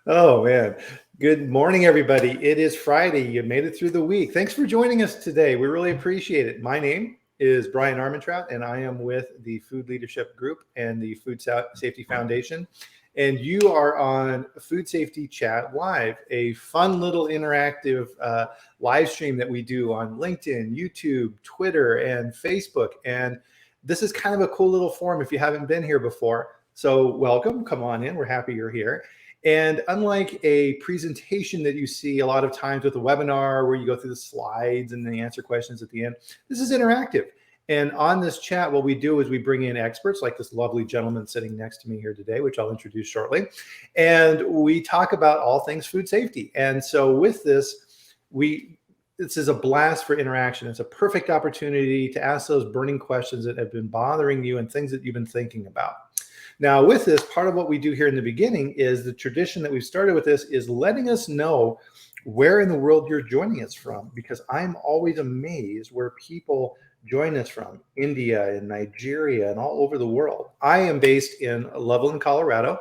Oh, man. Good morning, everybody. It is Friday. You made it through the week. Thanks for joining us today. We really appreciate it. My name is Bryan Armentrout, and I am with the Food Leadership Group and the Food Safety Foundation. And you are on Food Safety Chat Live, a fun little interactive live stream that we do on LinkedIn, YouTube, Twitter, and Facebook. And this is kind of a cool little forum if you haven't been here before. So welcome. Come on in. We're happy you're here. And unlike a presentation that you see a lot of times with a webinar where you go through the slides and then answer questions at the end, this is interactive. And on this chat, what we do is we bring in experts like this lovely gentleman sitting next to me here today, which I'll introduce shortly. And we talk about all things food safety. And so with this, this is a blast for interaction. It's a perfect opportunity to ask those burning questions that have been bothering you and things that you've been thinking about. Now, with this, part of what we do here in the beginning is the tradition that we've started with this is letting us know where in the world you're joining us from, because I'm always amazed where people join us from, India and Nigeria and all over the world. I am based in Loveland, Colorado,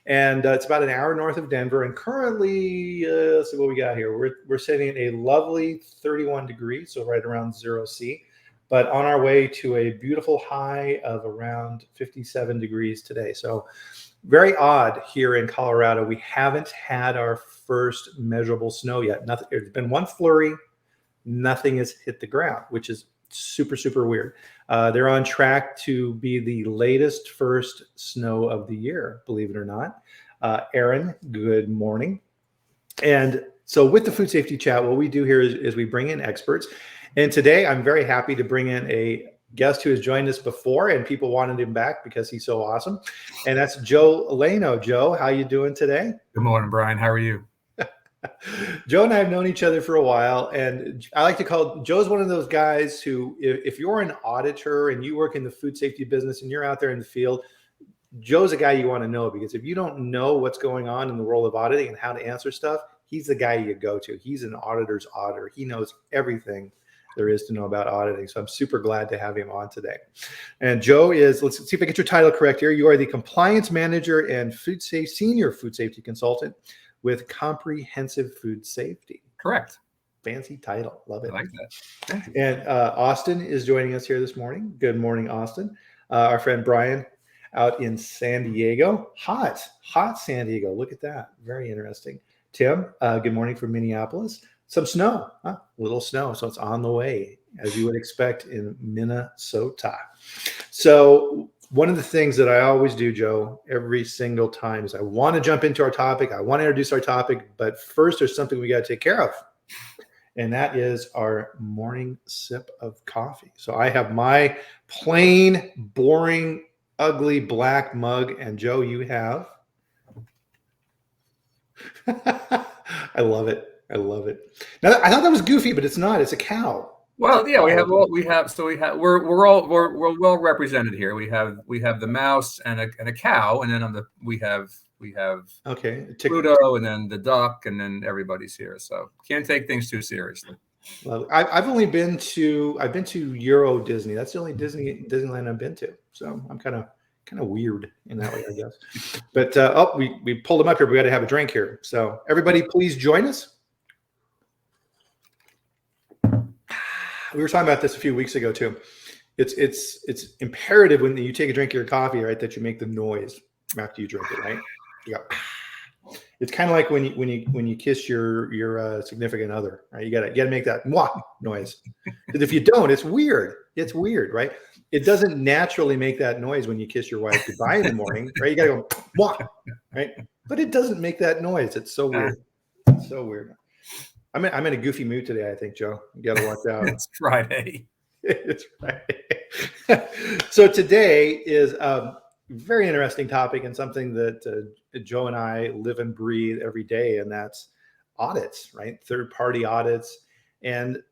and it's about an hour north of Denver. And currently, let's see what we got here. We're sitting at a lovely 31 degrees, so right around 0°C. But on our way to a beautiful high of around 57 degrees today. So very odd here in Colorado. We haven't had our first measurable snow yet. Nothing. There's been one flurry. Nothing has hit the ground, which is super, super weird. They're on track to be the latest first snow of the year, believe it or not. Aaron, good morning. And so with the Food Safety Chat, what we do here is we bring in experts. And today I'm very happy to bring in a guest who has joined us before and people wanted him back because he's so awesome. And that's Joe Laino. Joe, how you doing today? Good morning, Bryan. How are you? Joe and I have known each other for a while, and I like to call Joe's one of those guys who, if you're an auditor and you work in the food safety business and you're out there in the field, Joe's a guy you want to know, because if you don't know what's going on in the world of auditing and how to answer stuff, he's the guy you go to. He's an auditor's auditor. He knows everything there is to know about auditing. So I'm super glad to have him on today. And Joe is, let's see if I get your title correct here. You are the compliance manager and senior food safety consultant with Comprehensive Food Safety. Correct. Fancy title. Love it. I like that. And Austin is joining us here this morning. Good morning, Austin. Our friend Bryan out in San Diego. Hot San Diego. Look at that. Very interesting. Tim, good morning from Minneapolis. Some snow, little snow. So it's on the way, as you would expect in Minnesota. So one of the things that I always do, Joe, every single time is I want to jump into our topic. I want to introduce our topic, but first there's something we got to take care of. And that is our morning sip of coffee. So I have my plain, boring, ugly black mug. And Joe, you have? I love it. I love it. Now, I thought that was goofy, but it's not. It's a cow. Well, yeah, we're well represented here. We have the mouse and a cow, and then we have okay, Pluto, and then the duck, and then everybody's here. So can't take things too seriously. Well, I've been to Euro Disney. That's the only Disneyland I've been to. So I'm kind of weird in that way, I guess. But we pulled them up here. We got to have a drink here. So everybody, please join us. We were talking about this a few weeks ago too. It's imperative when you take a drink of your coffee, right, that you make the noise after you drink it, right? You go. It's kind of like when you kiss your significant other, right? You gotta make that mwah noise. Because if you don't, it's weird. It's weird, right? It doesn't naturally make that noise when you kiss your wife goodbye in the morning, right? You gotta go mwah, right? But it doesn't make that noise. It's so weird. It's so weird. I'm in a goofy mood today, I think, Joe. You got to watch out. It's Friday. It's Friday. So today is a very interesting topic and something that Joe and I live and breathe every day, and that's audits, right? Third-party audits. And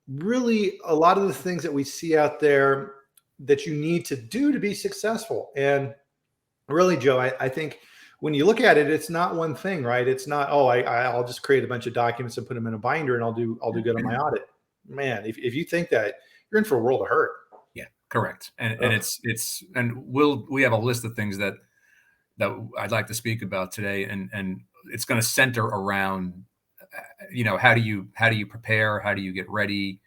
really a lot of the things that we see out there that you need to do to be successful. And really, Joe, I think when you look at it, it's not one thing, right? It's not, I'll just create a bunch of documents and put them in a binder and I'll do good on my audit. Man, if you think that, you're in for a world of hurt. Yeah, correct. And we have a list of things that I'd like to speak about today. And it's going to center around, how do you prepare? How do you get ready?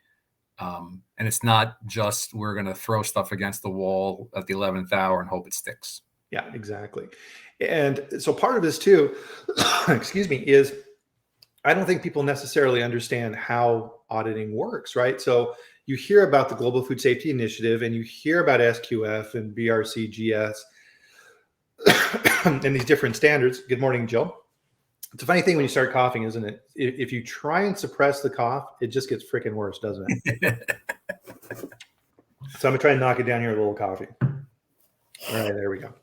And it's not just we're going to throw stuff against the wall at the 11th hour and hope it sticks. Yeah, exactly. And so part of this too, excuse me, is I don't think people necessarily understand how auditing works, right? So you hear about the Global Food Safety Initiative and you hear about SQF and BRC, GS, and these different standards. Good morning, Jill. It's a funny thing when you start coughing, isn't it? If you try and suppress the cough, it just gets freaking worse, doesn't it? So I'm gonna try and knock it down here with a little coffee. All right, there we go.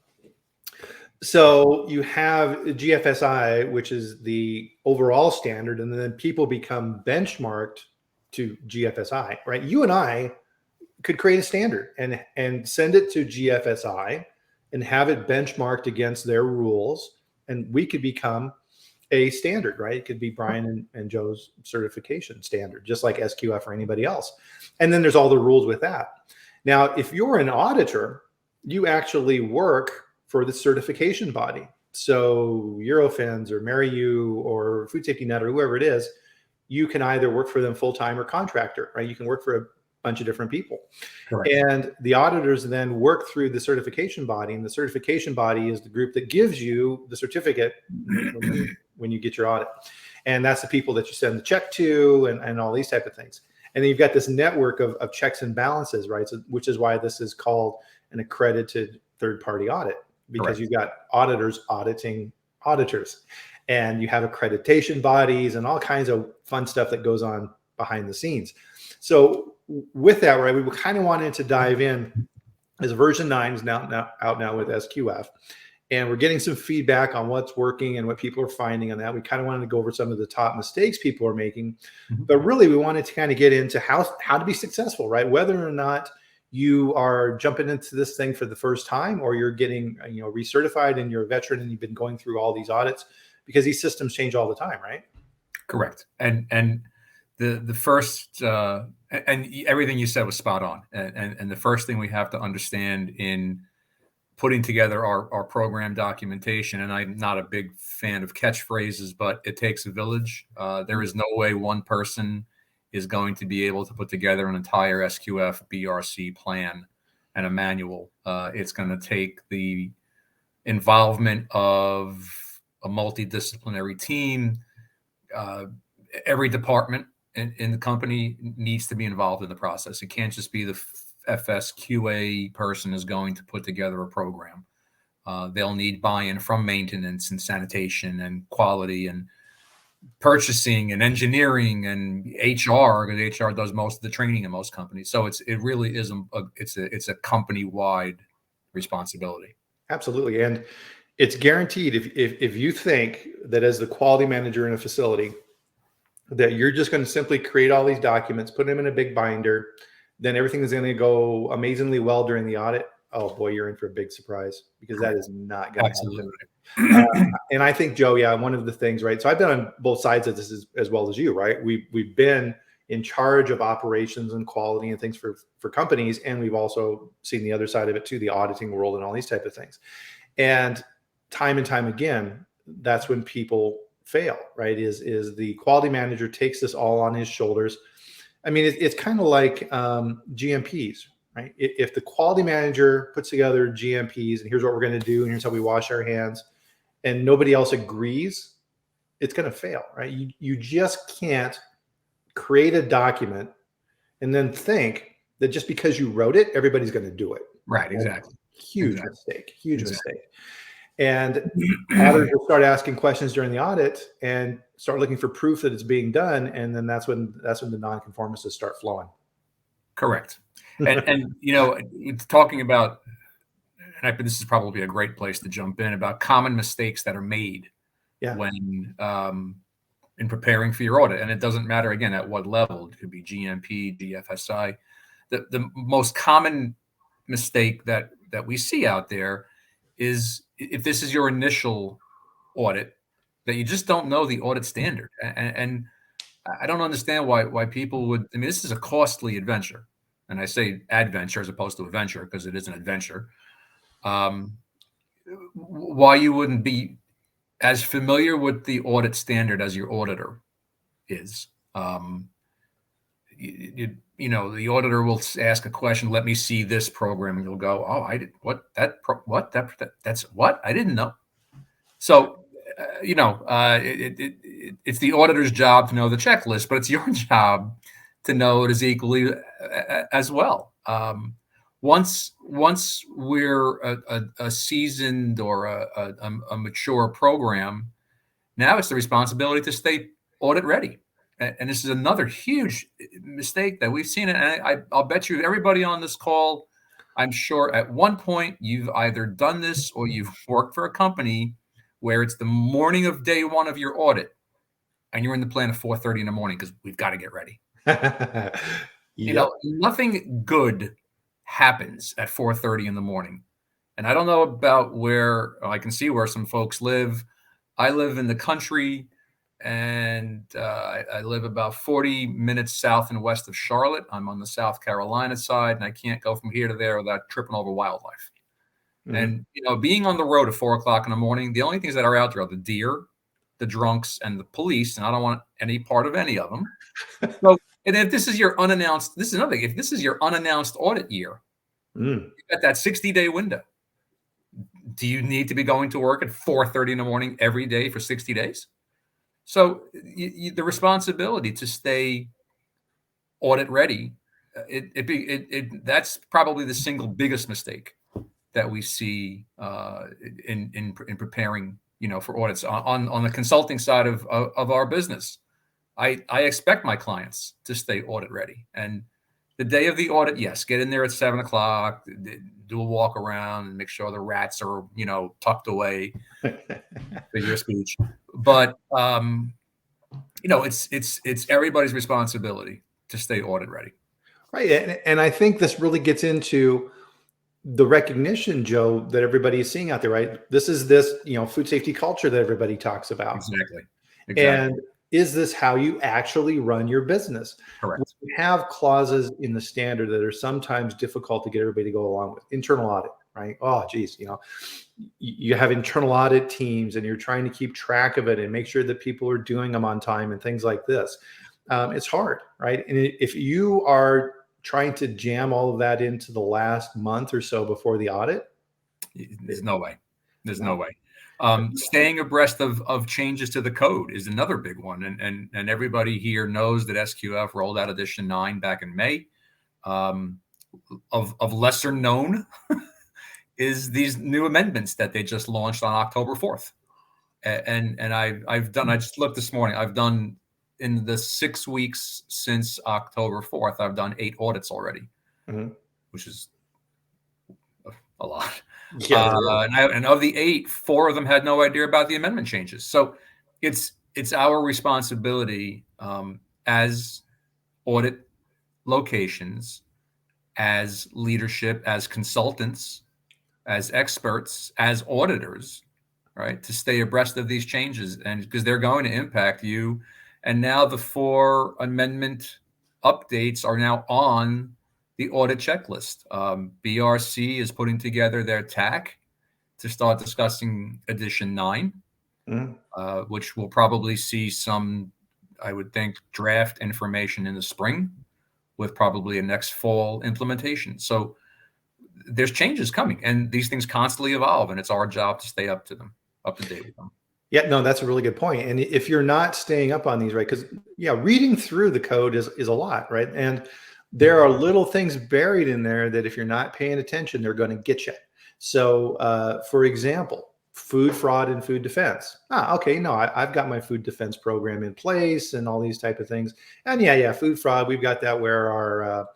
So you have GFSI, which is the overall standard, and then people become benchmarked to GFSI, right? You and I could create a standard and send it to GFSI and have it benchmarked against their rules, and we could become a standard, right? It could be Bryan and Joe's certification standard, just like SQF or anybody else. And then there's all the rules with that. Now, if you're an auditor, you actually work for the certification body. So Eurofins or MaryU or Food Safety Net or whoever it is, you can either work for them full-time or contractor, right? You can work for a bunch of different people. Correct. And the auditors then work through the certification body, and the certification body is the group that gives you the certificate when you get your audit. And that's the people that you send the check to and all these type of things. And then you've got this network of checks and balances, right? So, which is why this is called an accredited third-party audit, because Correct. you've got auditors auditing auditors, and you have accreditation bodies and all kinds of fun stuff that goes on behind the scenes. So with that, right, we kind of wanted to dive in, as version 9 is now out now with SQF, and we're getting some feedback on what's working and what people are finding on that. We kind of wanted to go over some of the top mistakes people are making, but really we wanted to kind of get into how to be successful, right? Whether or not you are jumping into this thing for the first time, or you're getting recertified and you're a veteran and you've been going through all these audits, because these systems change all the time, right? Correct. And the first and everything you said was spot on. And the first thing we have to understand in putting together our program documentation, and I'm not a big fan of catchphrases, but it takes a village. There is no way one person is going to be able to put together an entire SQF BRC plan and a manual. It's going to take the involvement of a multidisciplinary team. Every department in the company needs to be involved in the process. It can't just be the FSQA person is going to put together a program. They'll need buy-in from maintenance and sanitation and quality and purchasing and engineering and HR, because HR does most of the training in most companies. So it really is it's a company-wide responsibility. Absolutely. And it's guaranteed if you think that as the quality manager in a facility that you're just going to simply create all these documents, put them in a big binder, then everything is going to go amazingly well during the audit. Oh boy, you're in for a big surprise, because that is not going to happen. And I think, Joe, yeah, one of the things, right? So I've been on both sides of this as well as you, right? We've been in charge of operations and quality and things for companies, and we've also seen the other side of it too, the auditing world and all these type of things. And time again, that's when people fail, right? Is the quality manager takes this all on his shoulders. I mean, it's kind of like GMPs, right? If the quality manager puts together GMPs and here's what we're going to do and here's how we wash our hands, and nobody else agrees, it's going to fail, right? You just can't create a document and then think that just because you wrote it, everybody's going to do it. Right, exactly. Huge mistake. And auditors will start asking questions during the audit and start looking for proof that it's being done, and then that's when the non-conformances start flowing. Correct. And it's talking about, and this is probably a great place to jump in, about common mistakes that are made when in preparing for your audit. And it doesn't matter, again, at what level. It could be GMP, GFSI. The most common mistake that we see out there is, if this is your initial audit, that you just don't know the audit standard. And I don't understand why people would. I mean, this is a costly adventure. And I say adventure as opposed to adventure because it is an adventure. Why you wouldn't be as familiar with the audit standard as your auditor is. You know, the auditor will ask a question, let me see this program, and you'll go, oh, I did what that that's what I didn't know. So it's the auditor's job to know the checklist, but it's your job to know it as equally as well. Once we're a seasoned or a mature program, now it's the responsibility to stay audit ready. And this is another huge mistake that we've seen. And I'll bet you everybody on this call, I'm sure at one point you've either done this or you've worked for a company where it's the morning of day one of your audit and you're in the plan at 4:30 in the morning because we've got to get ready. You know, nothing good happens at 4:30 in the morning. And I don't know about where I can see where some folks live. I live in the country, and I live about 40 minutes south and west of Charlotte. I'm on the South Carolina side, and I can't go from here to there without tripping over wildlife. Mm-hmm. And, you know, being on the road at 4 o'clock in the morning, the only things that are out there are the deer, the drunks, and the police, and I don't want any part of any of them. So, and if this is your unannounced, this is another thing, if this is your unannounced audit year, you've got that 60-day window. Do you need to be going to work at 4:30 in the morning every day for 60 days? So the responsibility to stay audit ready, that's probably the single biggest mistake that we see in preparing, you know, for audits on the consulting side of our business. I expect my clients to stay audit ready, and the day of the audit, yes, get in there at 7 o'clock, do a walk around and make sure the rats are, you know, tucked away for your speech. But, you know, it's everybody's responsibility to stay audit ready. Right. And I think this really gets into the recognition, Joe, that everybody is seeing out there, right? This is you know, food safety culture that everybody talks about. Exactly. And is this how you actually run your business? Correct. We have clauses in the standard that are sometimes difficult to get everybody to go along with. Internal audit, right? Oh, geez, you know, you have internal audit teams and you're trying to keep track of it and make sure that people are doing them on time and things like this. It's hard, right? And if you are trying to jam all of that into the last month or so before the audit, there's no way. There's no way. Staying abreast of changes to the code is another big one. And everybody here knows that SQF rolled out edition 9 back in May. Of lesser known is these new amendments that they just launched on October 4th. And I've done, I just looked this morning, I've done in the 6 weeks since October 4th, I've done 8 audits already, which is a lot. Yeah, and of the 8, 4 of them had no idea about the amendment changes. So it's our responsibility as audit locations, as leadership, as consultants, as experts, as auditors, right, to stay abreast of these changes, and because they're going to impact you. And now the 4 amendment updates are now on the audit checklist. BRC is putting together their TAC to start discussing edition 9, which will probably see some, I would think, draft information in the spring with probably a next fall implementation. So there's changes coming, and these things constantly evolve, and it's our job to stay up to date with them. Yeah, no, that's a really good point. And if you're not staying up on these, right, because reading through the code is a lot, right? And there are little things buried in there that if you're not paying attention, they're going to get you. So, for example, food fraud and food defense. Okay, no, I've got my food defense program in place and all these type of things. And food fraud, we've got that where our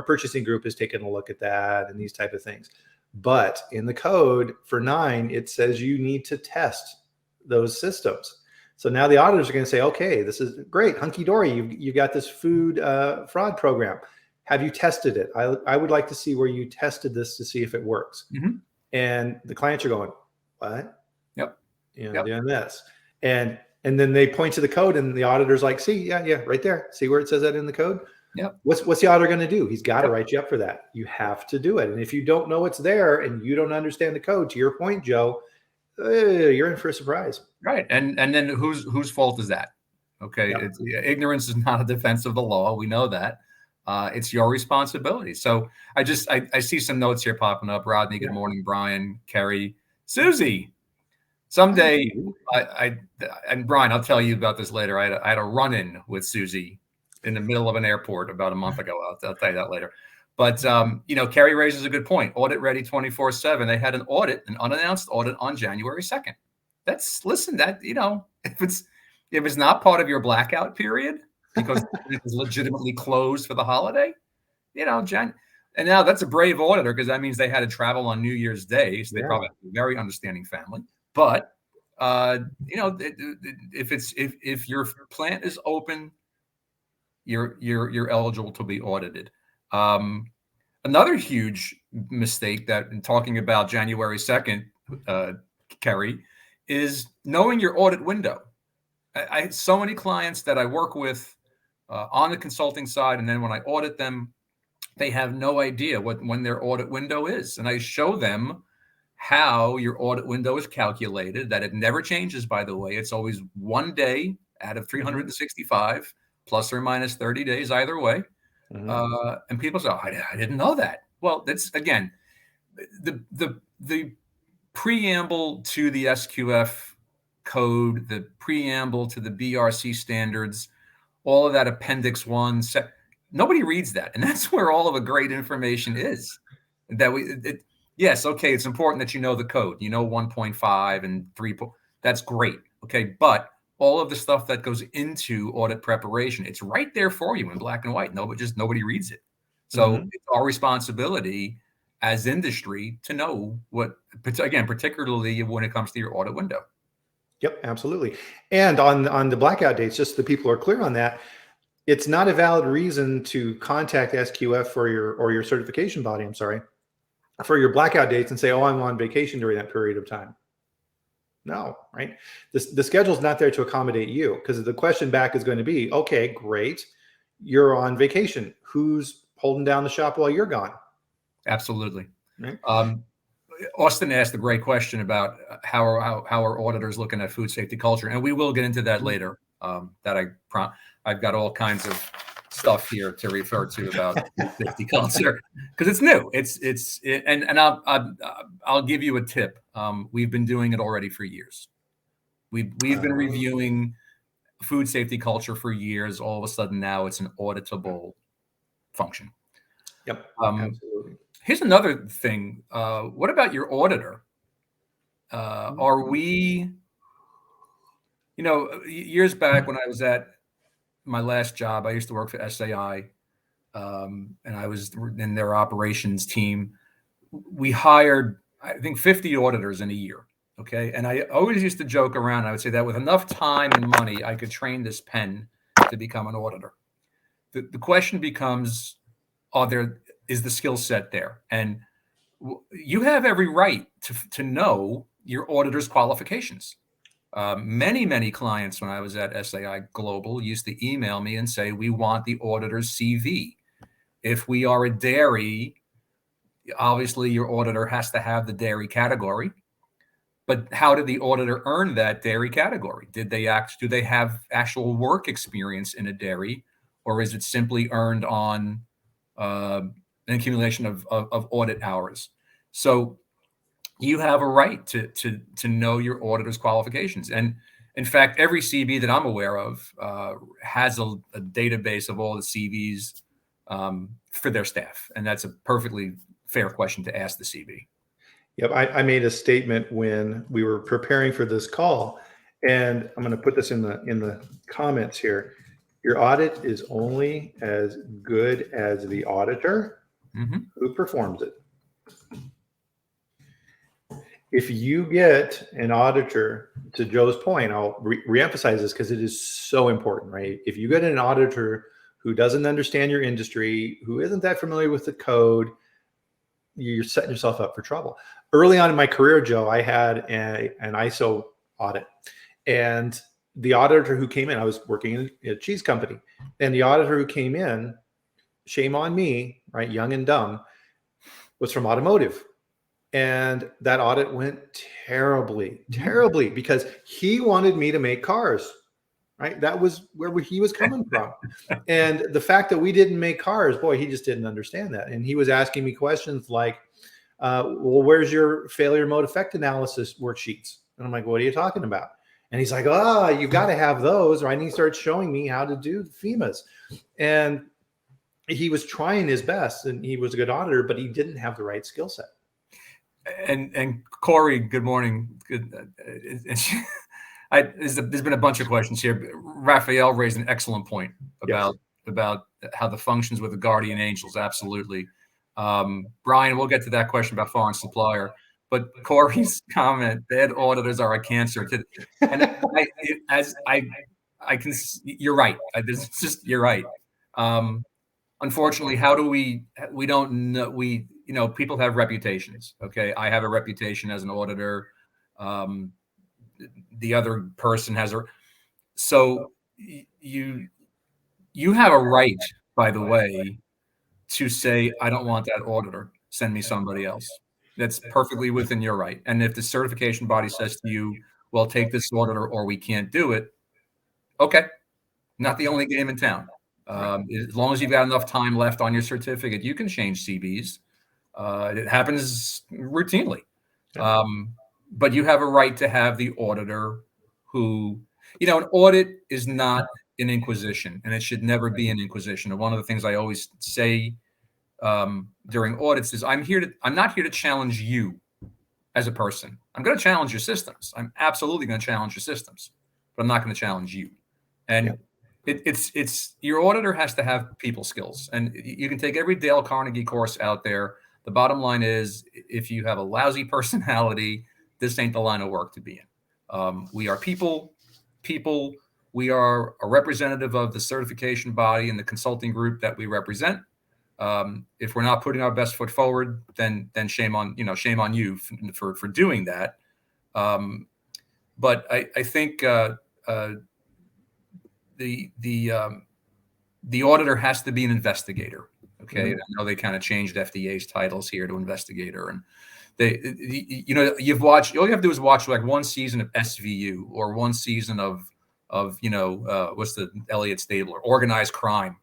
purchasing group is taking a look at that and these type of things. But in the code for 9, it says you need to test those systems. So now the auditors are going to say, okay, this is great, hunky dory. You've got this food fraud program. Have you tested it? I would like to see where you tested this to see if it works. And the clients are going, what? Yep. Doing this. And then they point to the code and the auditor's like, see, yeah, right there. See where it says that in the code? Yep. What's the auditor going to do? He's got to write you up for that. You have to do it. And if you don't know what's there and you don't understand the code, to your point, Joe, you're in for a surprise. Right. And then whose fault is that? Okay. Yep. Ignorance is not a defense of the law. We know that. It's your responsibility. So I see some notes here popping up. Rodney, good morning. Brian, Kerry, Susie. Someday, and Brian, I'll tell you about this later. I had a run-in with Susie in the middle of an airport about a month ago. I'll tell you that later. But Kerry raises a good point. Audit ready 24/7. They had an unannounced audit on January 2nd. If it's not part of your blackout period because it was legitimately closed for the holiday, and now that's a brave auditor because that means they had to travel on New Year's Day. So they probably have a very understanding family. But if your plant is open, you're eligible to be audited. Another huge mistake that in talking about January 2nd, Kerry, is knowing your audit window. I so many clients that I work with on the consulting side, and then when I audit them, they have no idea when their audit window is. And I show them how your audit window is calculated, that it never changes, by the way. It's always 1 day out of 365, plus or minus 30 days either way. And people say, I didn't know that. Well, that's, again, the preamble to the SQF code, the preamble to the BRC standards, all of that Appendix 1, nobody reads that. And that's where all of the great information is. Yes, okay, it's important that you know the code. 1.5 and 3. That's great. Okay, but all of the stuff that goes into audit preparation, it's right there for you in black and white. Nobody reads it. So it's our responsibility as industry to know what, again, particularly when it comes to your audit window. Yep, absolutely. And on the blackout dates, just so people are clear on that, it's not a valid reason to contact SQF for your certification body, for your blackout dates and say, oh, I'm on vacation during that period of time. No, right? The schedule is not there to accommodate you, because the question back is going to be, okay, great, you're on vacation. Who's holding down the shop while you're gone? Absolutely. Right. Austin asked a great question about how are auditors looking at food safety culture, and we will get into that later. I've got all kinds of stuff here to refer to about food safety culture because it's new. And I'll give you a tip. We've been doing it already for years. We've been reviewing food safety culture for years. All of a sudden now it's an auditable function. Yep. Absolutely. Here's another thing. What about your auditor? Are we, years back when I was at my last job, I used to work for SAI, and I was in their operations team. We hired, I think, 50 auditors in a year. Okay. And I always used to joke around. I would say that with enough time and money, I could train this pen to become an auditor. The question becomes, is the skill set there? And you have every right to know your auditor's qualifications. Many clients when I was at SAI Global used to email me and say, we want the auditor's CV. If we are a dairy, obviously your auditor has to have the dairy category. But how did the auditor earn that dairy category? Do they have actual work experience in a dairy, or is it simply earned on an accumulation of audit hours? So you have a right to know your auditor's qualifications. And in fact, every CB that I'm aware of has a database of all the CVs for their staff. And that's a perfectly fair question to ask the CB. Yep. I made a statement when we were preparing for this call, and I'm going to put this in the comments here. Your audit is only as good as the auditor who performs it. If you get an auditor, to Joe's point, I'll reemphasize this because it is so important, right? If you get an auditor who doesn't understand your industry, who isn't that familiar with the code, you're setting yourself up for trouble. Early on in my career, Joe, I had an ISO audit, and the auditor who came in, I was working in a cheese company, and the auditor who came in, shame on me, right, young and dumb, was from automotive. And that audit went terribly, because he wanted me to make cars, right? That was where he was coming from. And the fact that we didn't make cars, boy, he just didn't understand that. And he was asking me questions like, well, where's your failure mode effect analysis worksheets? And I'm like, what are you talking about? And he's like, oh, you've got to have those, right? And he started showing me how to do FEMAs. And he was trying his best, and he was a good auditor, but he didn't have the right skill set. And Corey, good morning. Good. There's been a bunch of questions here. Raphael raised an excellent point about how the functions with the guardian angels. Absolutely. Bryan, we'll get to that question about foreign supplier. But Corey's comment, bad auditors are a cancer. And I can, you're right. You're right. Unfortunately, how do we don't know, people have reputations. Okay. I have a reputation as an auditor. The other person has so you have a right, by the way, to say, I don't want that auditor. Send me somebody else. That's perfectly within your right. And if the certification body says to you, well, take this auditor or we can't do it. Okay. Not the only game in town. As long as you've got enough time left on your certificate, you can change CBs. It happens routinely. But you have a right to have the auditor who, an audit is not an inquisition, and it should never be an inquisition. And one of the things I always say during audits is I'm not here to challenge you as a person. I'm going to challenge your systems. I'm absolutely going to challenge your systems, but I'm not going to challenge you. And it's your auditor has to have people skills, and you can take every Dale Carnegie course out there. The bottom line is, if you have a lousy personality, this ain't the line of work to be in. We are people. We are a representative of the certification body and the consulting group that we represent. If we're not putting our best foot forward, then shame on you for doing that. But I think the auditor has to be an investigator. Okay, I know they kind of changed FDA's titles here to investigator, and you've watched. All you have to do is watch like one season of SVU or one season of what's the Elliott Stabler, Organized Crime,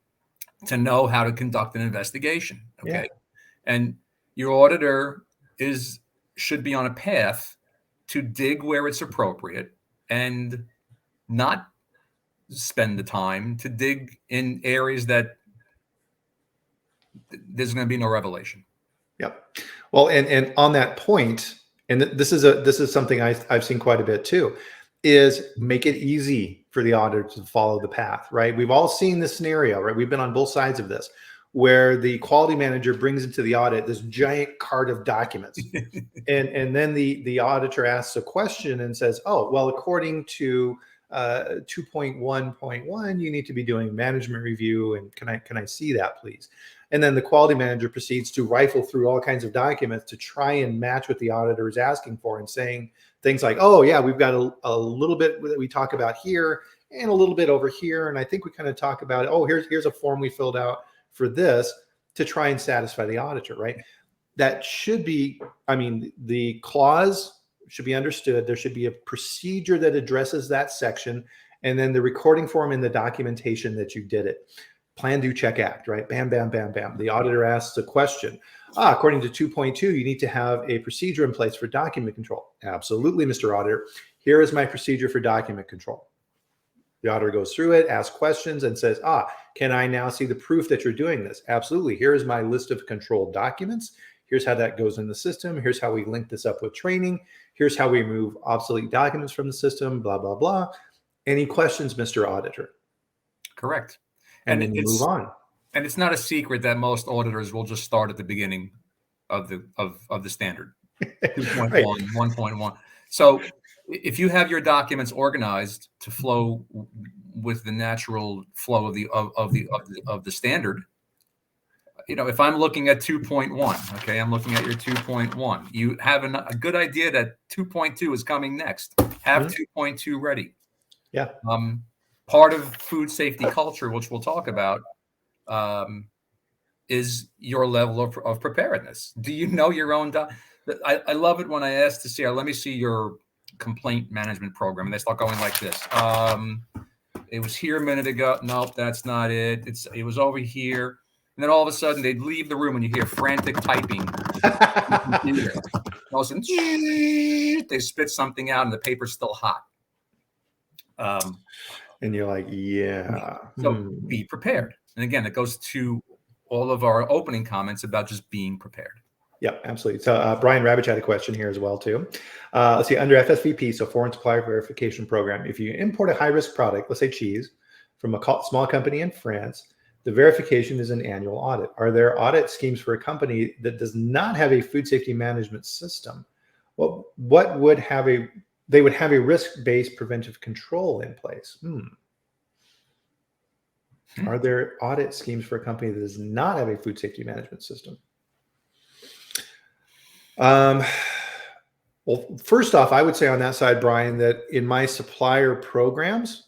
to know how to conduct an investigation. Okay, and your auditor should be on a path to dig where it's appropriate and not spend the time to dig in areas that there's going to be no revelation. Yep. Well, and on that point, and this is something I've seen quite a bit too, is make it easy for the auditor to follow the path, right? We've all seen this scenario, right? We've been on both sides of this, where the quality manager brings into the audit this giant cart of documents. and then the auditor asks a question and says, oh, well, according to 2.1.1, you need to be doing management review, and can I see that, please? And then the quality manager proceeds to rifle through all kinds of documents to try and match what the auditor is asking for, and saying things like, oh yeah, we've got a little bit that we talk about here and a little bit over here, and I think we kind of talk about, oh, here's a form we filled out for this, to try and satisfy the auditor, right? That should be, the clause should be understood. There should be a procedure that addresses that section, and then the recording form in the documentation that you did it. Plan, do, check, act, right? Bam, bam, bam, bam. The auditor asks a question. According to 2.2, you need to have a procedure in place for document control. Absolutely, Mr. Auditor. Here is my procedure for document control. The auditor goes through it, asks questions, and says, can I now see the proof that you're doing this? Absolutely. Here is my list of controlled documents. Here's how that goes in the system. Here's how we link this up with training. Here's how we remove obsolete documents from the system, blah, blah, blah. Any questions, Mr. Auditor? Correct. And then you move on. And it's not a secret that most auditors will just start at the beginning of the standard, 2.1, right. 1.1. So if you have your documents organized to flow with the natural flow of the standard, if I'm looking at 2.1, okay, I'm looking at your 2.1. You have a good idea that 2.2 is coming next. Have 2.2 ready. Yeah. Part of food safety culture, which we'll talk about, is your level of preparedness. Do you know your own? I love it when I ask to see, let me see your complaint management program. And they start going like this. It was here a minute ago. Nope, that's not it. It was over here. And then all of a sudden they'd leave the room and you hear frantic typing. All of a sudden, they spit something out and the paper's still hot. And you're like, yeah. So be prepared. And again, it goes to all of our opening comments about just being prepared. Yeah, absolutely. So Brian Rabbich had a question here as well too. Let's see, under FSVP, so Foreign Supplier Verification Program, if you import a high-risk product, let's say cheese, from a small company in France, the verification is an annual audit. Are there audit schemes for a company that does not have a food safety management system? Well, they would have a risk-based preventive control in place. Are there audit schemes for a company that does not have a food safety management system? Well, first off, I would say on that side, Brian, that in my supplier programs,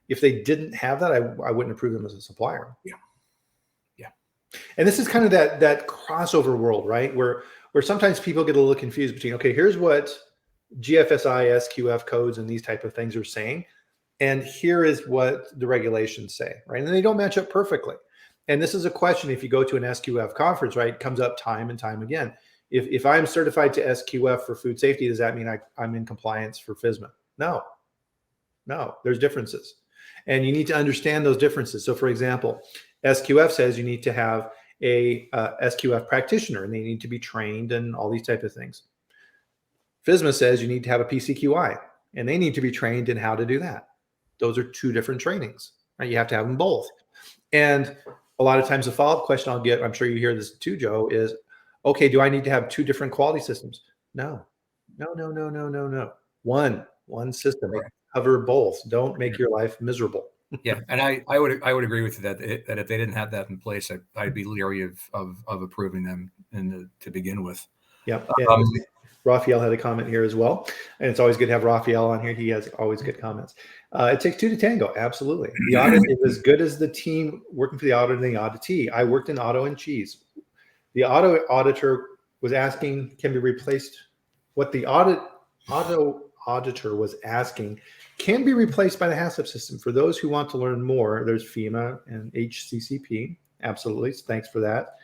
if they didn't have that, I wouldn't approve them as a supplier. Yeah. And this is kind of that crossover world, right? Where sometimes people get a little confused between, okay, here's what GFSI, SQF codes and these type of things are saying, and here is what the regulations say, right? And they don't match up perfectly. And this is a question, if you go to an SQF conference, right, it comes up time and time again. If I'm certified to SQF for food safety, does that mean I'm in compliance for FSMA? No, there's differences. And you need to understand those differences. So for example, SQF says you need to have a SQF practitioner and they need to be trained and all these type of things. FSMA says you need to have a PCQI and they need to be trained in how to do that. Those are two different trainings, right? You have to have them both. And a lot of times the follow-up question I'll get, I'm sure you hear this too, Joe, is, okay, do I need to have two different quality systems? No. One system. Cover both. Don't make your life miserable. Yeah, and I would agree with you that if they didn't have that in place, I'd be leery of approving them to begin with. Yeah. Raphael had a comment here as well, and it's always good to have Raphael on here. He has always good comments. It takes two to tango. Absolutely. The audit is as good as the team working for the audit and the auditee. I worked in auto and cheese. The auditor was asking, can be replaced. What the auto auditor was asking can be replaced by the HACCP system. For those who want to learn more, there's FEMA and HCCP. Absolutely. Thanks for that.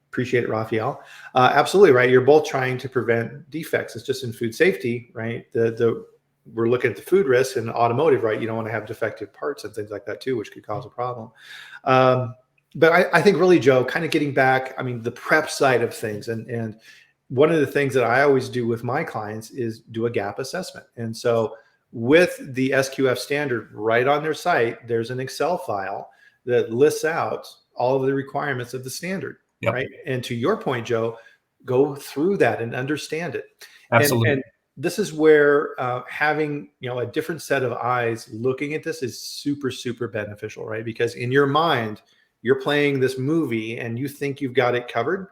Appreciate it, Raphael. Absolutely, right. You're both trying to prevent defects. It's just in food safety, right? We're looking at the food risk and automotive, right? You don't want to have defective parts and things like that too, which could cause a problem. But I think really, Joe, kind of getting back, I mean, the prep side of things. And one of the things that I always do with my clients is do a gap assessment. And so with the SQF standard right on their site, there's an Excel file that lists out all of the requirements of the standard, right? And to your point, Joe, go through that and understand it. Absolutely. And this is where having, a different set of eyes looking at this is super, super beneficial, right? Because in your mind, you're playing this movie and you think you've got it covered.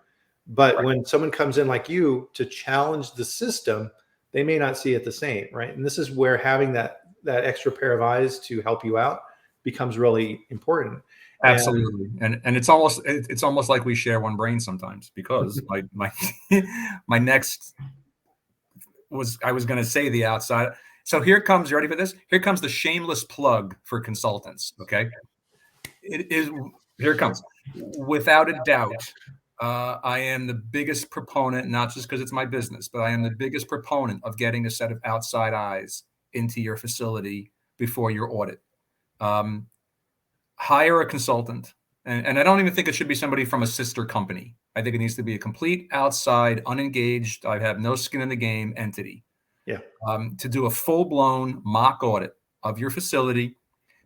But when someone comes in like you to challenge the system, they may not see it the same, right? And this is where having that extra pair of eyes to help you out becomes really important. Absolutely. And it's almost like we share one brain sometimes, because my next I was going to say the outside. So here comes, you ready for this? Here comes the shameless plug for consultants. Okay. Here it comes. Without a doubt, I am the biggest proponent, not just because it's my business, but I am the biggest proponent of getting a set of outside eyes into your facility before your audit. Hire a consultant. And I don't even think it should be somebody from a sister company. I think it needs to be a complete outside, unengaged, I have no skin in the game entity. Yeah. To do a full-blown mock audit of your facility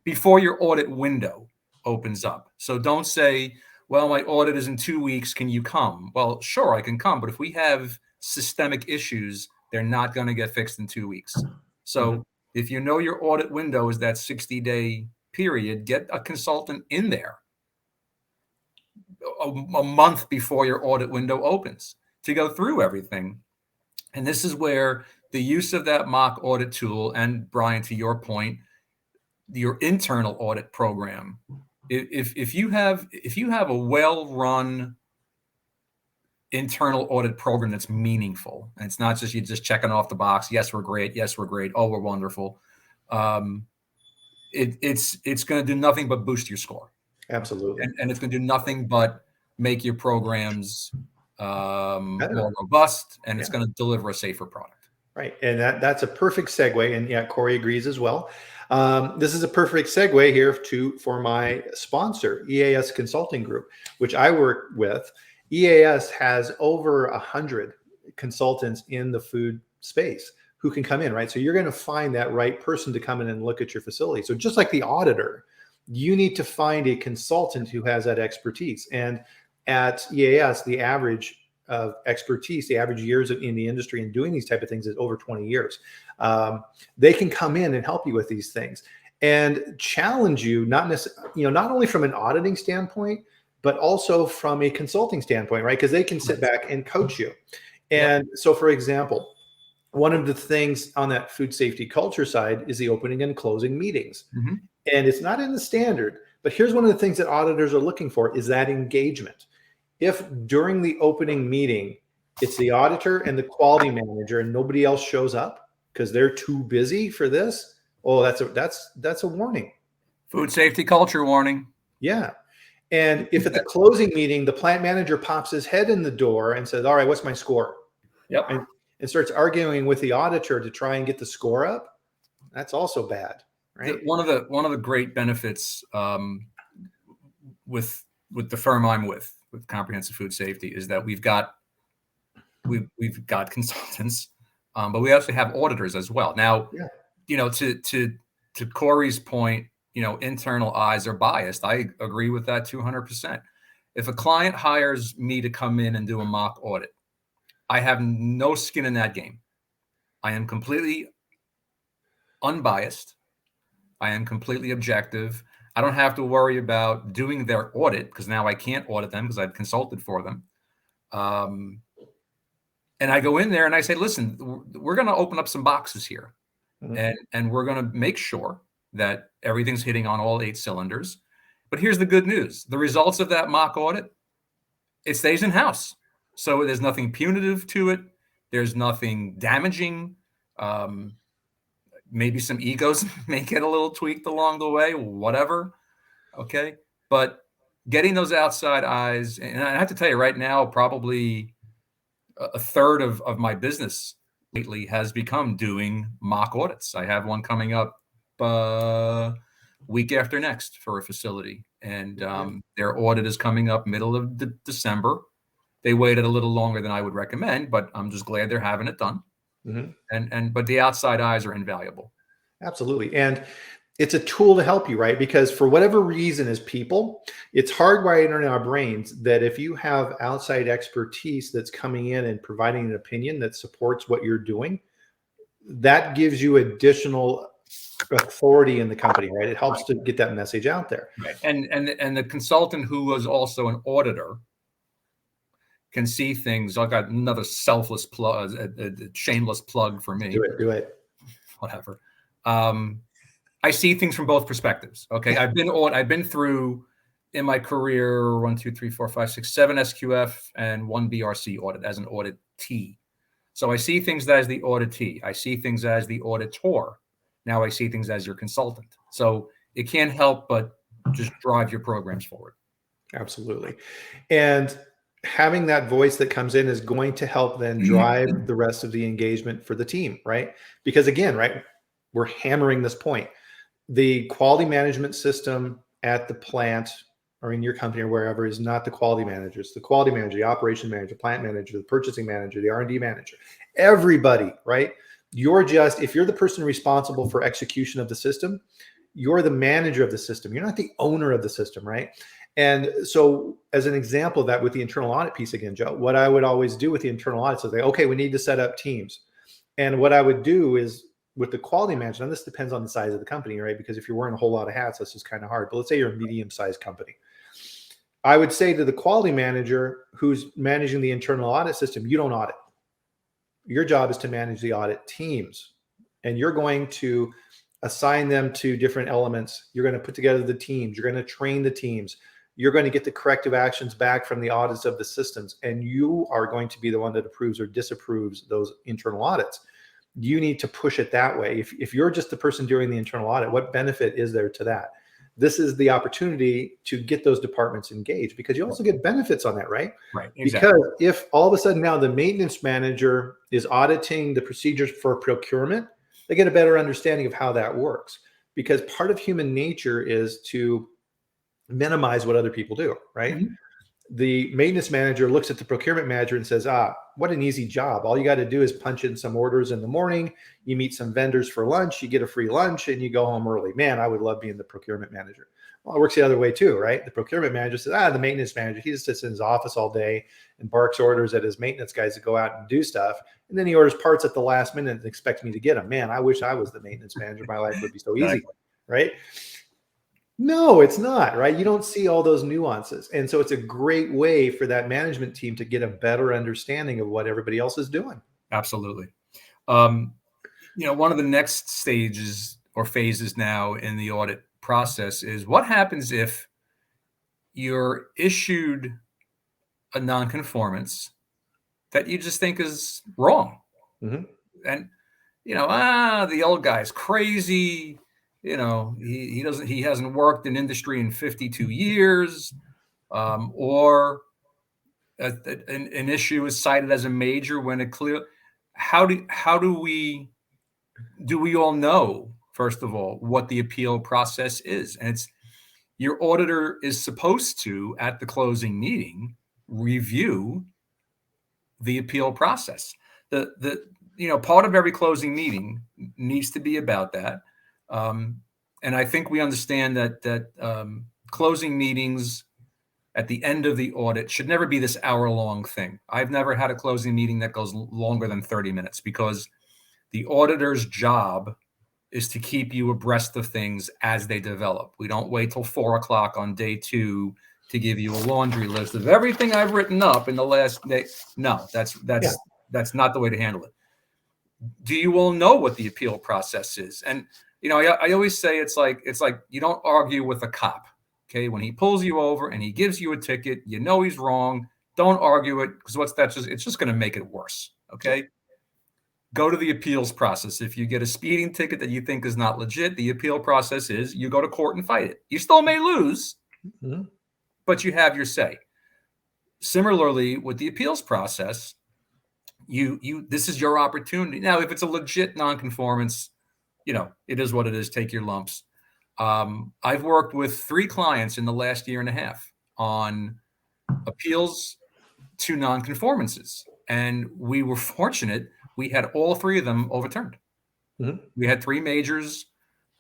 before your audit window opens up. So don't say, well, my audit is in 2 weeks. Can you come? Well, sure, I can come. But if we have systemic issues, they're not going to get fixed in 2 weeks. So if you know your audit window is that 60-day period, get a consultant in there a month before your audit window opens to go through everything. And this is where the use of that mock audit tool, and Bryan, to your point, your internal audit program, if you have a well-run internal audit program that's meaningful. And it's not just you just checking off the box. Yes, we're great. Yes, we're great. Oh, we're wonderful. It's going to do nothing but boost your score. Absolutely. And it's going to do nothing but make your programs more robust, and it's going to deliver a safer product. Right. And that's a perfect segue. And yeah, Corey agrees as well. This is a perfect segue here for my sponsor, EAS Consulting Group, which I work with. EAS has over 100 consultants in the food space who can come in, right? So you're going to find that right person to come in and look at your facility. So just like the auditor, you need to find a consultant who has that expertise. And at EAS, the average of expertise, the average years in the industry and doing these type of things is over 20 years. They can come in and help you with these things and challenge you, not only from an auditing standpoint, but also from a consulting standpoint, right? Because they can sit back and coach you. And so, for example, one of the things on that food safety culture side is the opening and closing meetings. Mm-hmm. And it's not in the standard, but here's one of the things that auditors are looking for is that engagement. If during the opening meeting, it's the auditor and the quality manager and nobody else shows up because they're too busy for this, oh, that's a warning. Food safety culture warning. Yeah. And if at the closing meeting, the plant manager pops his head in the door and says, all right, what's my score? Yep. And starts arguing with the auditor to try and get the score up, that's also bad, right? One of the great benefits with the firm I'm with Comprehensive Food Safety is that we've got consultants, but we also have auditors as well. Now, to Corey's point, internal eyes are biased. I agree with that 200%. If a client hires me to come in and do a mock audit, I have no skin in that game. I am completely unbiased. I am completely objective. I don't have to worry about doing their audit because now I can't audit them because I've consulted for them. And I go in there and I say, listen, we're going to open up some boxes here. Mm-hmm. And we're going to make sure that everything's hitting on all 8 cylinders. But here's the good news. The results of that mock audit, it stays in-house. So there's nothing punitive to it. There's nothing damaging. Maybe some egos may get a little tweaked along the way, whatever. Okay. But getting those outside eyes, and I have to tell you right now, probably a third of my business lately has become doing mock audits. I have one coming up week after next for a facility, and their audit is coming up middle of December. They waited a little longer than I would recommend, but I'm just glad they're having it done. Mm-hmm. But the outside eyes are invaluable. Absolutely. And it's a tool to help you, right? Because for whatever reason as people, it's hardwired in our brains that if you have outside expertise that's coming in and providing an opinion that supports what you're doing, that gives you additional authority in the company, right? It helps to get that message out there. Right. And the consultant who was also an auditor can see things. I've got another selfless plug, a shameless plug for me. Do it. Whatever. I see things from both perspectives. Okay. I've been through in my career 1, 2, 3, 4, 5, 6, 7 SQF and 1 BRC audit as an auditee. So I see things as the auditee. I see things as the auditor. Now I see things as your consultant. So it can't help but just drive your programs forward. Absolutely. And having that voice that comes in is going to help then drive the rest of the engagement for the team, right? Because again, right, we're hammering this point. The quality management system at the plant or in your company or wherever is not the quality manager. It's the quality manager, the operation manager, plant manager, the purchasing manager, the R&D manager, everybody, right? If you're the person responsible for execution of the system, you're the manager of the system. You're not the owner of the system, right? And so as an example of that with the internal audit piece again, Joe, what I would always do with the internal audit is say, okay, we need to set up teams. And what I would do is with the quality management, and this depends on the size of the company, right? Because if you're wearing a whole lot of hats, that's just kind of hard. But let's say you're a medium-sized company. I would say to the quality manager who's managing the internal audit system, you don't audit. Your job is to manage the audit teams. And you're going to assign them to different elements. You're going to put together the teams. You're going to train the teams. you're going to get the corrective actions back from the audits of the systems, and you are going to be the one that approves or disapproves those internal audits. You need to push it that way. If you're just the person doing the internal audit, what benefit is there to that? This is the opportunity to get those departments engaged, because you also get benefits on that, right? Right. Exactly. Because if all of a sudden now the maintenance manager is auditing the procedures for procurement, they get a better understanding of how that works, because part of human nature is to minimize what other people do, right? Mhm. The maintenance manager looks at the procurement manager and says, what an easy job. All you got to do is punch in some orders in the morning. You meet some vendors for lunch, you get a free lunch, and you go home early. Man, I would love being the procurement manager. Well, it works the other way too, right? The procurement manager says, the maintenance manager, he just sits in his office all day and barks orders at his maintenance guys to go out and do stuff. And then he orders parts at the last minute and expects me to get them. Man, I wish I was the maintenance manager. My life would be so easy, Exactly. right? No, it's not, right? You don't see all those nuances. And so it's a great way for that management team to get a better understanding of what everybody else is doing. Absolutely. One of the next stages or phases now in the audit process is what happens if you're issued a non-conformance that you just think is wrong. Mm-hmm. And, the old guy's crazy. He hasn't worked in industry in 52 years, or an issue is cited as a major when it clear. How do we all know, first of all, what the appeal process is? And it's your auditor is supposed to, at the closing meeting, review the appeal process. Part of every closing meeting needs to be about that. And I think we understand that closing meetings at the end of the audit should never be this hour-long thing. I've never had a closing meeting that goes longer than 30 minutes, because the auditor's job is to keep you abreast of things as they develop. We don't wait till 4 o'clock on day 2 to give you a laundry list of everything I've written up in the last day. No, that's not the way to handle it. Do you all know what the appeal process is? And I always say it's like you don't argue with a cop. Okay, when he pulls you over and he gives you a ticket, he's wrong. Don't argue it, because it's just going to make it worse. Okay. Go to the appeals process. If you get a speeding ticket that you think is not legit, the appeal process is you go to court and fight it. You still may lose, but you have your say. Similarly, with the appeals process, this is your opportunity. Now, if it's a legit non-conformance, it is what it is. Take your lumps. I've worked with 3 clients in the last year and a half on appeals to non-conformances, and we were fortunate. We had all 3 of them overturned. Mm-hmm. We had 3 majors.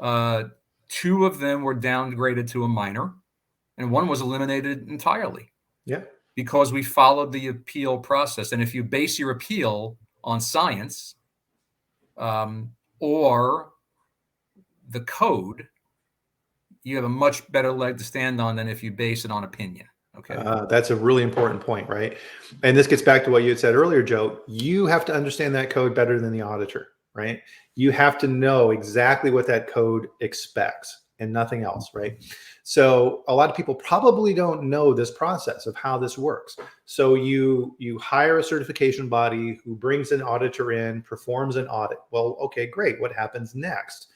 2 of them were downgraded to a minor, and 1 was eliminated entirely. Yeah, because we followed the appeal process. And if you base your appeal on science or the code, you have a much better leg to stand on than if you base it on opinion. Okay. That's a really important point, right? And this gets back to what you had said earlier, Joe. You have to understand that code better than the auditor, right? You have to know exactly what that code expects and nothing else, right? So a lot of people probably don't know this process of how this works. So you hire a certification body who brings an auditor in, performs an audit. Well, okay, great. What happens next?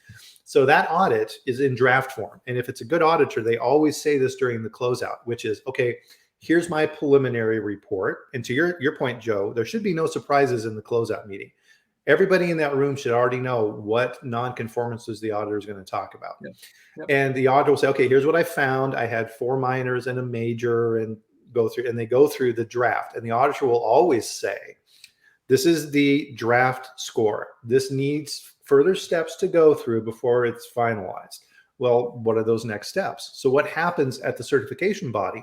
So that audit is in draft form. And if it's a good auditor, they always say this during the closeout, which is, okay, here's my preliminary report. And to your point, Joe, there should be no surprises in the closeout meeting. Everybody in that room should already know what non-conformances the auditor is going to talk about. Yep. Yep. And the auditor will say, okay, here's what I found. I had 4 minors and a major, and they go through the draft. And the auditor will always say, this is the draft score. This needs further steps to go through before it's finalized. Well, what are those next steps? So what happens at the certification body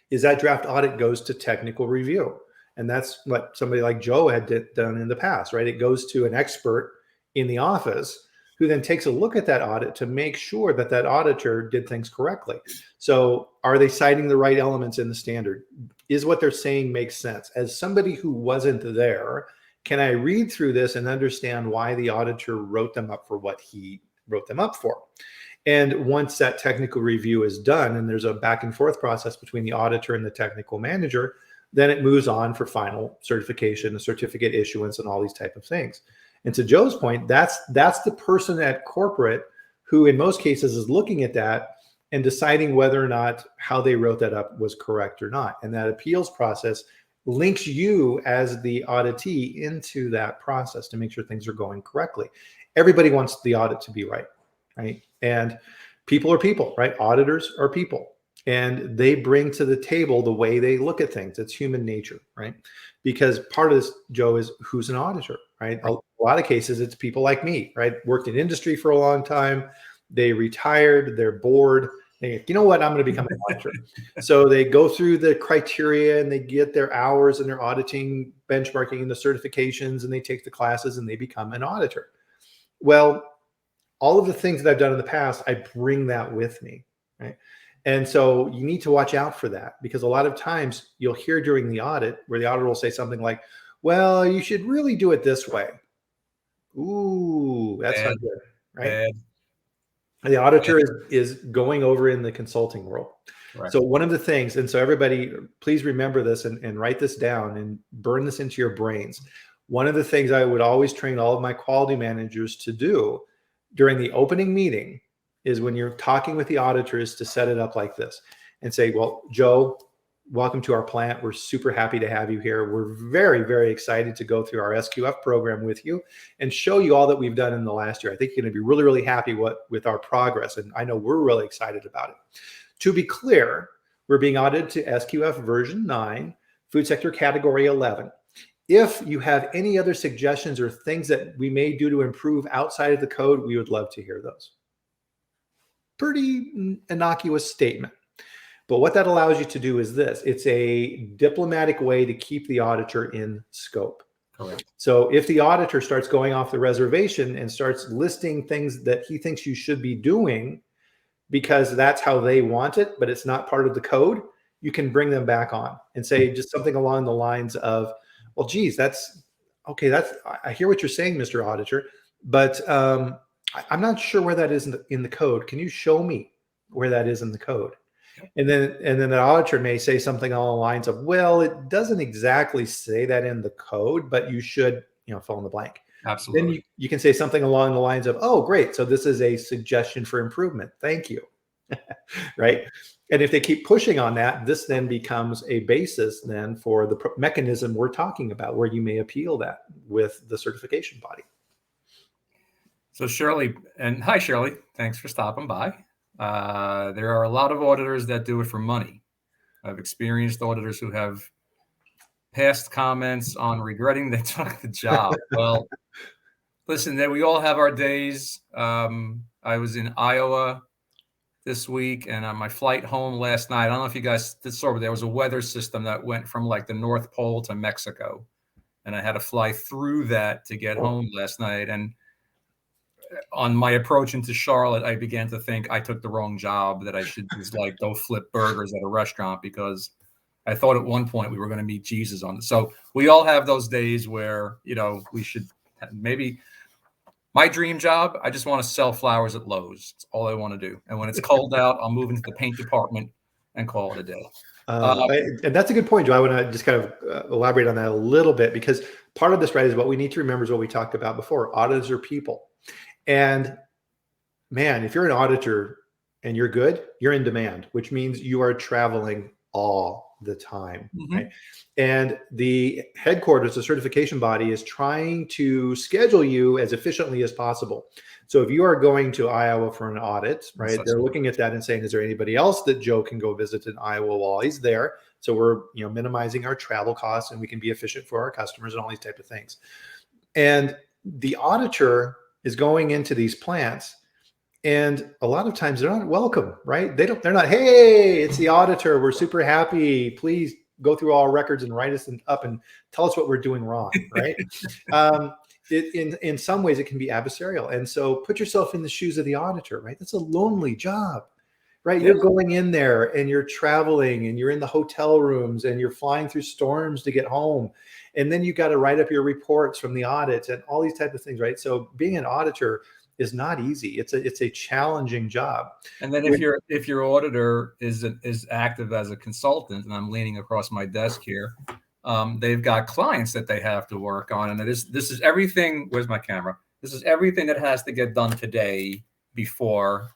is that draft audit goes to technical review. And that's what somebody like Joe had done in the past, right? It goes to an expert in the office who then takes a look at that audit to make sure that that auditor did things correctly. So are they citing the right elements in the standard? Is what they're saying makes sense? As somebody who wasn't there, can I read through this and understand why the auditor wrote them up for what he wrote them up for? And once that technical review is done and there's a back and forth process between the auditor and the technical manager, then it moves on for final certification, certificate issuance, and all these type of things. And to Joe's point, that's the person at corporate who in most cases is looking at that and deciding whether or not how they wrote that up was correct or not. And that appeals process links you as the auditee into that process to make sure things are going correctly. Everybody wants the audit to be right, right? And people are people, right? Auditors are people. And they bring to the table the way they look at things. It's human nature, right? Because part of this, Joe, is who's an auditor, right? A lot of cases, it's people like me, right? Worked in industry for a long time. They retired, they're bored. They, you know what, I'm going to become an auditor. So they go through the criteria and they get their hours and their auditing, benchmarking, and the certifications, and they take the classes and they become an auditor. Well, all of the things that I've done in the past, I bring that with me, right? And so you need to watch out for that, because a lot of times you'll hear during the audit where the auditor will say something like, well, you should really do it this way. Ooh, that's not good, right? The auditor is going over in the consulting world. Right. So one of the things, and so everybody, please remember this and write this down and burn this into your brains. One of the things I would always train all of my quality managers to do during the opening meeting is when you're talking with the auditors to set it up like this and say, well, Joe, welcome to our plant. We're super happy to have you here. We're very, very excited to go through our SQF program with you and show you all that we've done in the last year. I think you're going to be really, really happy with our progress. And I know we're really excited about it. To be clear, we're being audited to SQF version 9, food sector category 11. If you have any other suggestions or things that we may do to improve outside of the code, we would love to hear those. Pretty innocuous statement. But what that allows you to do is this. It's a diplomatic way to keep the auditor in scope. Correct. So if the auditor starts going off the reservation and starts listing things that he thinks you should be doing because that's how they want it, but it's not part of the code, you can bring them back on and say just something along the lines of, well, geez, that's okay. I hear what you're saying, Mr. Auditor, but I'm not sure where that is in the code. Can you show me where that is in the code? And then the auditor may say something along the lines of, well, it doesn't exactly say that in the code, but you should, fill in the blank. Absolutely. Then you can say something along the lines of, oh, great. So this is a suggestion for improvement. Thank you. Right. And if they keep pushing on that, this then becomes a basis then for the mechanism we're talking about, where you may appeal that with the certification body. So Shirley, and hi, Shirley, thanks for stopping by. There are a lot of auditors that do it for money. I've experienced auditors who have passed comments on regretting they took the job. Well, listen, we all have our days. I was in Iowa this week, and on my flight home last night, I don't know if you guys saw, but there was a weather system that went from like the North Pole to Mexico, and I had to fly through that to get home last night. And on my approach into Charlotte, I began to think I took the wrong job, that I should just like go flip burgers at a restaurant, because I thought at one point we were going to meet Jesus on it. So we all have those days where, we should maybe. My dream job, I just want to sell flowers at Lowe's. That's all I want to do. And when it's cold out, I'll move into the paint department and call it a day. And that's a good point, Joe. I want to just kind of elaborate on that a little bit, because part of this, right, is what we need to remember is what we talked about before. Auditors are people. And man, if you're an auditor and you're good, you're in demand, which means you are traveling all the time. Mm-hmm. Right? And the headquarters, the certification body, is trying to schedule you as efficiently as possible. So if you are going to Iowa for an audit, right, they're looking at that and saying, is there anybody else that Joe can go visit in Iowa while he's there? So we're, minimizing our travel costs, and we can be efficient for our customers and all these type of things. And the auditor is going into these plants, and a lot of times they're not welcome, right? They're not, hey, it's the auditor. We're super happy. Please go through all our records and write us up and tell us what we're doing wrong, right? In some ways, it can be adversarial. And so put yourself in the shoes of the auditor, right? That's a lonely job, right? You're going in there and you're traveling and you're in the hotel rooms and you're flying through storms to get home. And then you got to write up your reports from the audits and all these type of things, right? So being an auditor is not easy. It's a challenging job. And then if your auditor is active as a consultant, and I'm leaning across my desk here, they've got clients that they have to work on, and this is everything. Where's my camera? This is everything that has to get done today before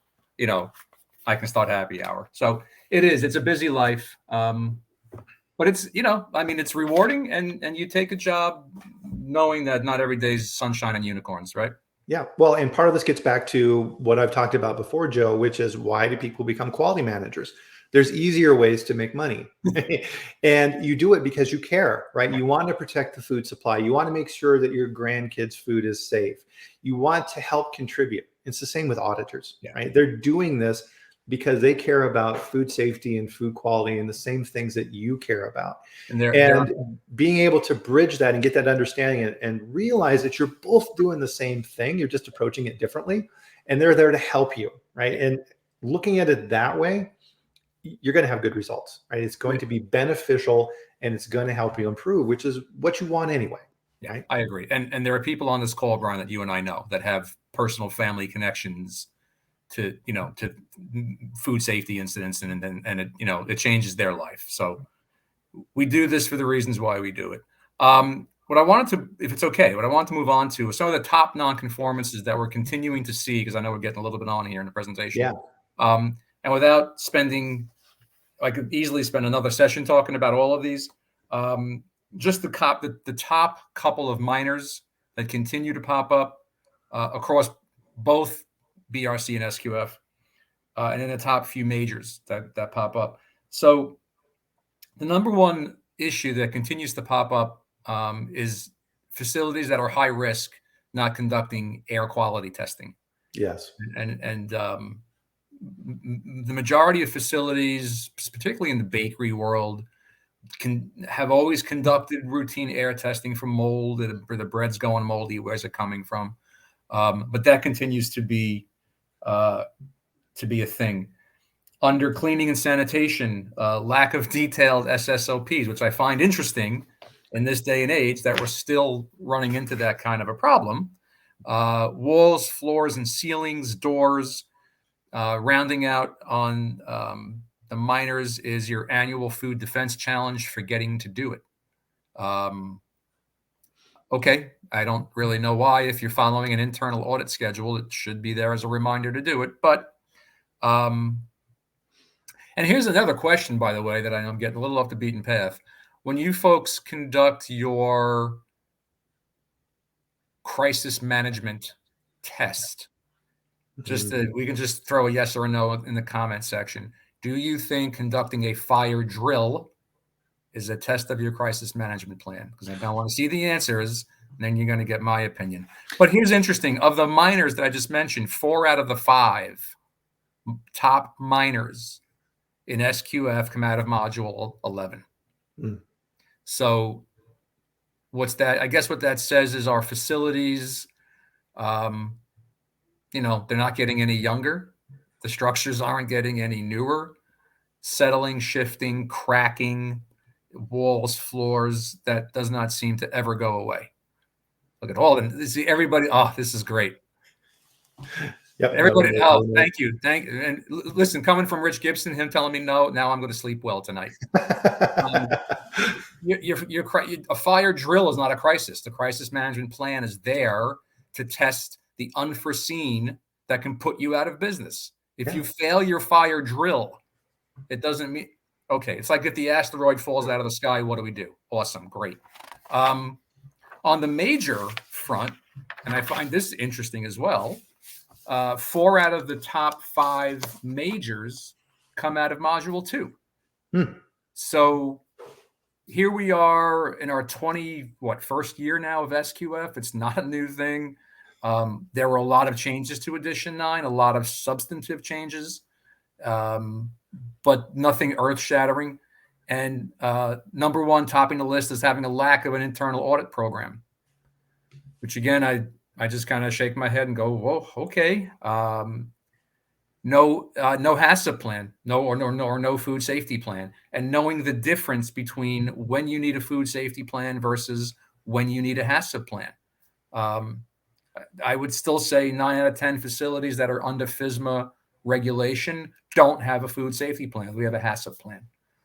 I can start happy hour. So it's a busy life, but it's it's rewarding, and you take a job knowing that not every day is sunshine and unicorns, right? Yeah. Well, and part of this gets back to what I've talked about before, Joe, which is why do people become quality managers? There's easier ways to make money. And you do it because you care, right? You want to protect the food supply. You want to make sure that your grandkids' food is safe. You want to help contribute. It's the same with auditors, right? They're doing this because they care about food safety and food quality and the same things that you care about. And being able to bridge that and get that understanding and realize that you're both doing the same thing, you're just approaching it differently, and they're there to help you, right? And looking at it that way, you're going to have good results, right? It's going to be beneficial and it's going to help you improve, which is what you want anyway. Yeah, right? I agree. And there are people on this call, Bryan, that you and I know that have personal family connections to food safety incidents, and it changes their life. So we do this for the reasons why we do it. What I wanted to, if it's okay, what I want to move on to is some of the top non-conformances that we're continuing to see, because I know we're getting a little bit on here in the presentation. Yeah. And without spending, I could easily spend another session talking about all of these. Just the top couple of minors that continue to pop up across both BRC and SQF, and then the top few majors that pop up. So the number one issue that continues to pop up is facilities that are high risk not conducting air quality testing. Yes. And the majority of facilities, particularly in the bakery world, have always conducted routine air testing for mold, where the bread's going moldy. Where's it coming from? But that continues to be a thing. Under cleaning and sanitation, lack of detailed SSOPs, which I find interesting in this day and age that we're still running into that kind of a problem. Walls, floors, and ceilings, doors. Rounding out on the minors is your annual food defense challenge, forgetting to do it. Okay, I don't really know why. If you're following an internal audit schedule, it should be there as a reminder to do it. But and here's another question, by the way, that I know I'm getting a little off the beaten path. When you folks conduct your crisis management test, we can just throw a yes or a no in the comment section. Do you think conducting a fire drill is a test of your crisis management plan? Because I want to see the answers, and then you're going to get my opinion. But here's interesting. Of the minors that I just mentioned, 4 out of the 5 top minors in SQF come out of module 11. So what's that? I guess what that says is our facilities, they're not getting any younger. The structures aren't getting any newer. Settling, shifting, cracking, walls, floors, that does not seem to ever go away. Look at all of them. See everybody. Oh, this is great. Yep. Everybody. Thank you. And listen, coming from Rich Gibson, him telling me no, now I'm going to sleep well tonight. A fire drill is not a crisis. The crisis management plan is there to test the unforeseen that can put you out of business. If you fail your fire drill, it doesn't mean, okay, it's like if the asteroid falls out of the sky, what do we do? Awesome, great. On the major front, and I find this interesting as well, 4 out of the top 5 majors come out of module 2. So here we are in our first year now of SQF. It's not a new thing. There were a lot of changes to Edition 9, a lot of substantive changes, but nothing earth-shattering. And number 1, topping the list, is having a lack of an internal audit program, which again, I just kind of shake my head and go, whoa, okay. No HACCP plan, no food safety plan, and knowing the difference between when you need a food safety plan versus when you need a HACCP plan. I would still say 9 out of 10 facilities that are under FSMA regulation don't have a food safety plan. We have a HACCP plan.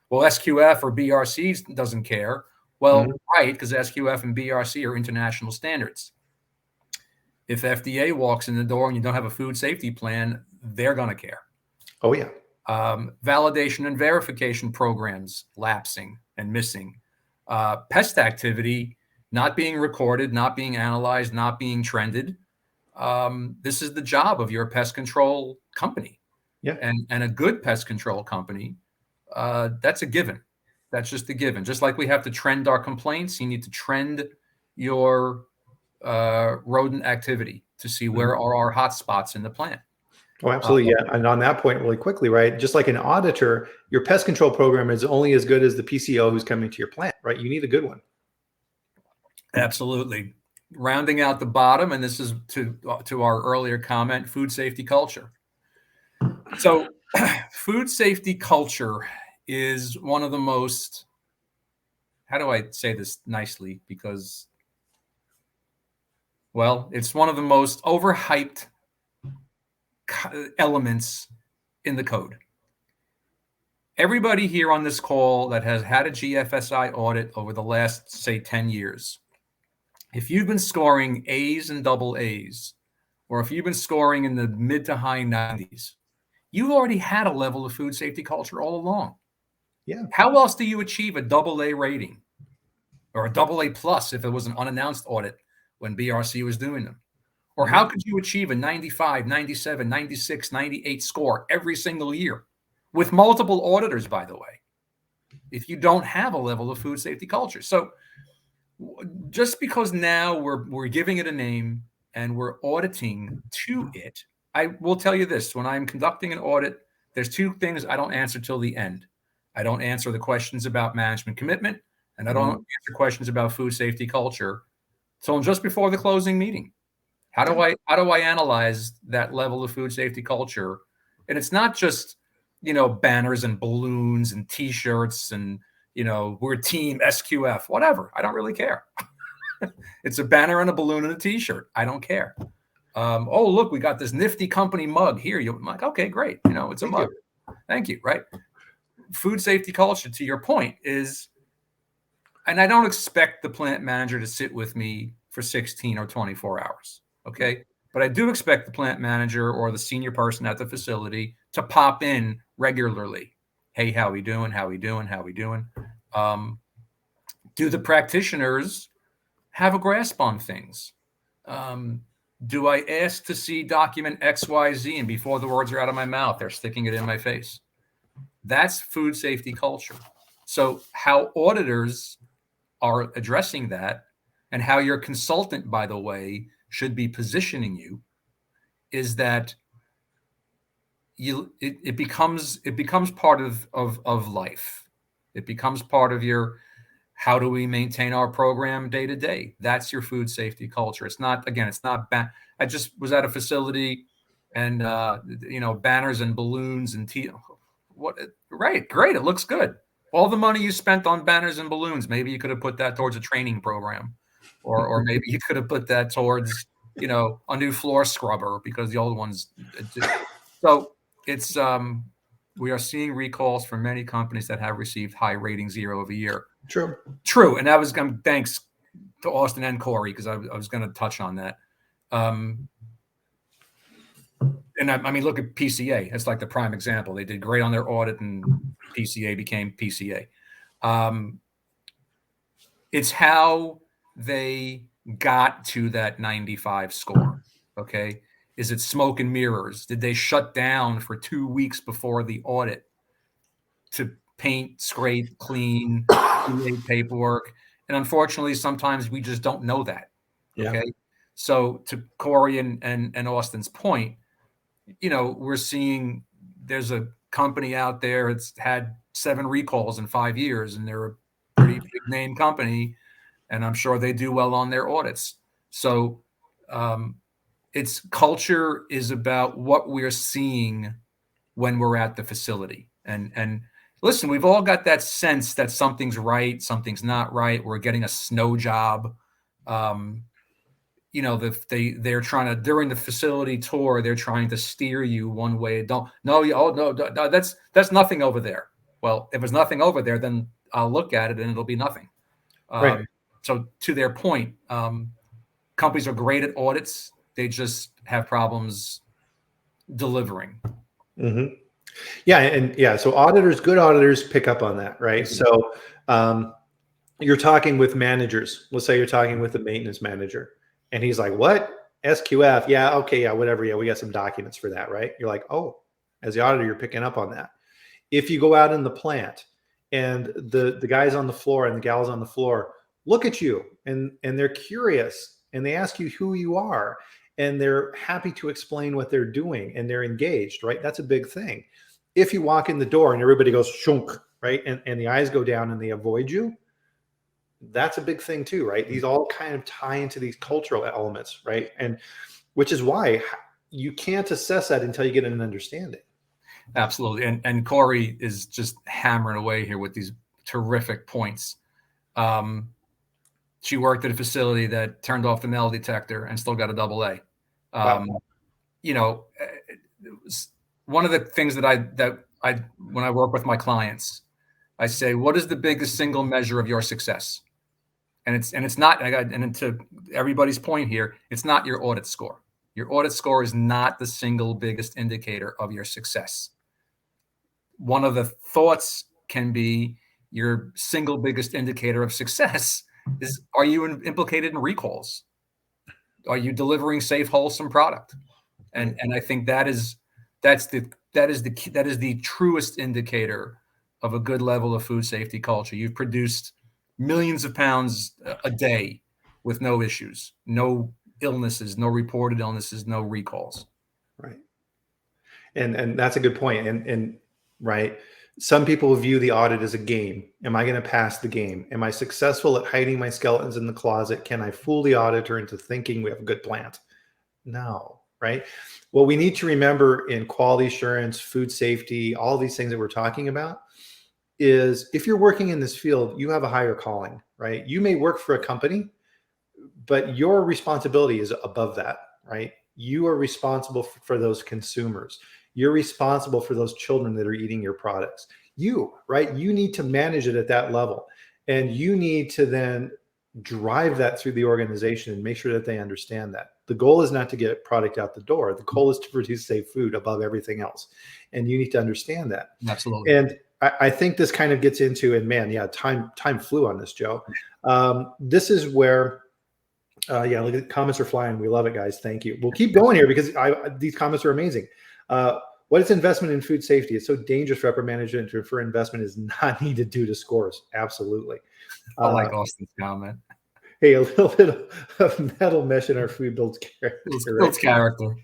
Well, SQF or BRC doesn't care. Well, right, because SQF and BRC are international standards. If FDA walks in the door and you don't have a food safety plan, they're going to care. Oh, yeah. Validation and verification programs lapsing and missing. Pest activity not being recorded, not being analyzed, not being trended. This is the job of your pest control company. Yeah. And a good pest control company, that's a given. That's just a given. Just like we have to trend our complaints, you need to trend your rodent activity to see where are our hot spots in the plant. Oh, absolutely. Yeah. And on that point, really quickly, right? Just like an auditor, your pest control program is only as good as the PCO who's coming to your plant, right? You need a good one. Absolutely. Rounding out the bottom, and this is to our earlier comment, food safety culture. So food safety culture is one of the most, how do I say this nicely? Because, well, it's one of the most overhyped elements in the code. Everybody here on this call that has had a GFSI audit over the last, say, 10 years, if you've been scoring A's and double A's, or if you've been scoring in the mid to high 90s, you've already had a level of food safety culture all along. Yeah. How else do you achieve a double A rating or a double A plus if it was an unannounced audit when BRC was doing them? Or how could you achieve a 95, 97, 96, 98 score every single year with multiple auditors, by the way, if you don't have a level of food safety culture? So just because now we're giving it a name and we're auditing to it, I will tell you this: when I'm conducting an audit, there's two things I don't answer till the end. I don't answer the questions about management commitment, and I don't answer questions about food safety culture till just before the closing meeting. How do I analyze that level of food safety culture? And it's not just, banners and balloons and T-shirts and, we're team SQF, whatever. I don't really care. It's a banner and a balloon and a T-shirt. I don't care. Oh, look, we got this nifty company mug here. I'm like, okay, great. It's a mug. Thank you. Right. Food safety culture, to your point, is, and I don't expect the plant manager to sit with me for 16 or 24 hours. Okay. But I do expect the plant manager or the senior person at the facility to pop in regularly. Hey, how we doing? How we doing? How we doing? Do the practitioners have a grasp on things? Do I ask to see document XYZ, and before the words are out of my mouth, they're sticking it in my face? That's food safety culture. So how auditors are addressing that, and how your consultant, by the way, should be positioning you, is that it becomes part of life. It becomes part of your, how do we maintain our program day to day? That's your food safety culture. It's not bad. I just was at a facility and, banners and balloons and right. Great. It looks good. All the money you spent on banners and balloons, maybe you could have put that towards a training program, or maybe you could have put that towards, a new floor scrubber because the old ones. So it's, we are seeing recalls from many companies that have received high ratings year over year. True. And that was, thanks to Austin and Corey, because I was going to touch on that. And I mean, look at PCA. It's like the prime example. They did great on their audit, and PCA became PCA. It's how they got to that 95 score. Okay. Is it smoke and mirrors? Did they shut down for 2 weeks before the audit to paint, scrape, clean, create paperwork? And unfortunately, sometimes we just don't know that. Okay. So to Corey and Austin's point, we're seeing there's a company out there. It's had 7 recalls in 5 years, and they're a pretty big name company, and I'm sure they do well on their audits. So its culture is about what we're seeing when we're at the facility. And listen, we've all got that sense that something's right, something's not right. We're getting a snow job. they're trying to, during the facility tour, they're trying to steer you one way. No, that's nothing over there. Well, if there's nothing over there, then I'll look at it and it'll be nothing. Right. So to their point, companies are great at audits. They just have problems delivering. Mm-hmm. Yeah. So good auditors pick up on that, right? Mm-hmm. So you're talking with managers. Let's say you're talking with the maintenance manager, and he's like, "What? SQF? Yeah, okay, yeah, whatever. Yeah, we got some documents for that, right?" You're like, "Oh," as the auditor, you're picking up on that. If you go out in the plant and the guys on the floor and the gals on the floor look at you and they're curious and they ask you who you are and they're happy to explain what they're doing and they're engaged, right? That's a big thing. If you walk in the door and everybody goes shunk, right? And the eyes go down and they avoid you, that's a big thing too, right? These all kind of tie into these cultural elements, right? And which is why you can't assess that until you get an understanding. Absolutely. And Corey is just hammering away here with these terrific points. She worked at a facility that turned off the metal detector and still got a AA. Wow. One of the things that I when I work with my clients, I say, what is the biggest single measure of your success? And it's not, and to everybody's point here, it's not your audit score. Your audit score is not the single biggest indicator of your success. One of the thoughts can be your single biggest indicator of success is, are you implicated in recalls? Are you delivering safe, wholesome product? And I think that is the truest indicator of a good level of food safety culture. You've produced millions of pounds a day with no issues, no illnesses, no reported illnesses, no recalls. Right. And that's a good point. And right. Some people view the audit as a game. Am I going to pass the game? Am I successful at hiding my skeletons in the closet? Can I fool the auditor into thinking we have a good plant? No. Right. What we need to remember in quality assurance, food safety, all these things that we're talking about is if you're working in this field, you have a higher calling, right? You may work for a company, but your responsibility is above that, right? You are responsible for those consumers. You're responsible for those children that are eating your products. Right? You need to manage it at that level. And you need to then drive that through the organization and make sure that they understand that. The goal is not to get product out the door. The goal is to produce safe food above everything else. And you need to understand that. Absolutely. And I think this kind of gets into, and man, yeah, time flew on this, Joe. This is where, look at the comments are flying. We love it, guys. Thank you. We'll keep going here because these comments are amazing. What is investment in food safety? It's so dangerous for upper management to refer investment is not needed due to scores. Absolutely. I like Austin's comment. Hey, a little bit of metal mesh in our food builds character. Builds character.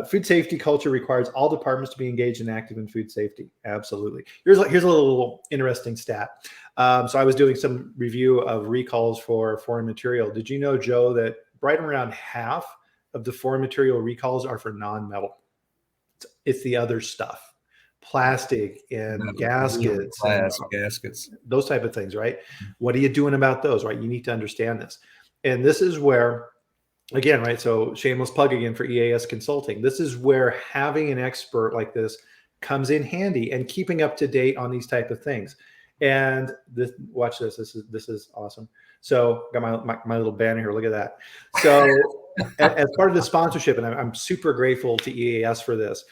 Food safety culture requires all departments to be engaged and active in food safety. Absolutely. Here's a little interesting stat. So I was doing some review of recalls for foreign material. Did you know, Joe, that right around half of the foreign material recalls are for non-metal? It's the other stuff, plastic and gaskets, gaskets, those type of things, right? What are you doing about those, right? You need to understand this. And this is where, again, right, so shameless plug again for EAS Consulting. This is where having an expert like this comes in handy and keeping up to date on these type of things. And watch this. This is awesome. So got my little banner here. Look at that. So as part of the sponsorship, and I'm super grateful to EAS for this,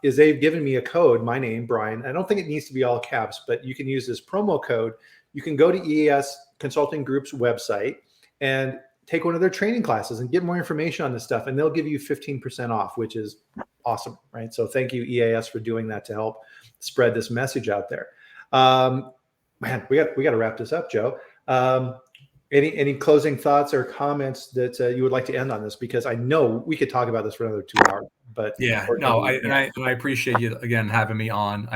is they've given me a code, my name, Bryan. I don't think it needs to be all caps, but you can use this promo code. You can go to EAS Consulting Group's website and take one of their training classes and get more information on this stuff. And they'll give you 15% off, which is awesome, right? So thank you, EAS, for doing that to help spread this message out there. Man, we got to wrap this up, Joe. Any closing thoughts or comments that you would like to end on this? Because I know we could talk about this for another 2 hours. But yeah, no, I appreciate you again having me on.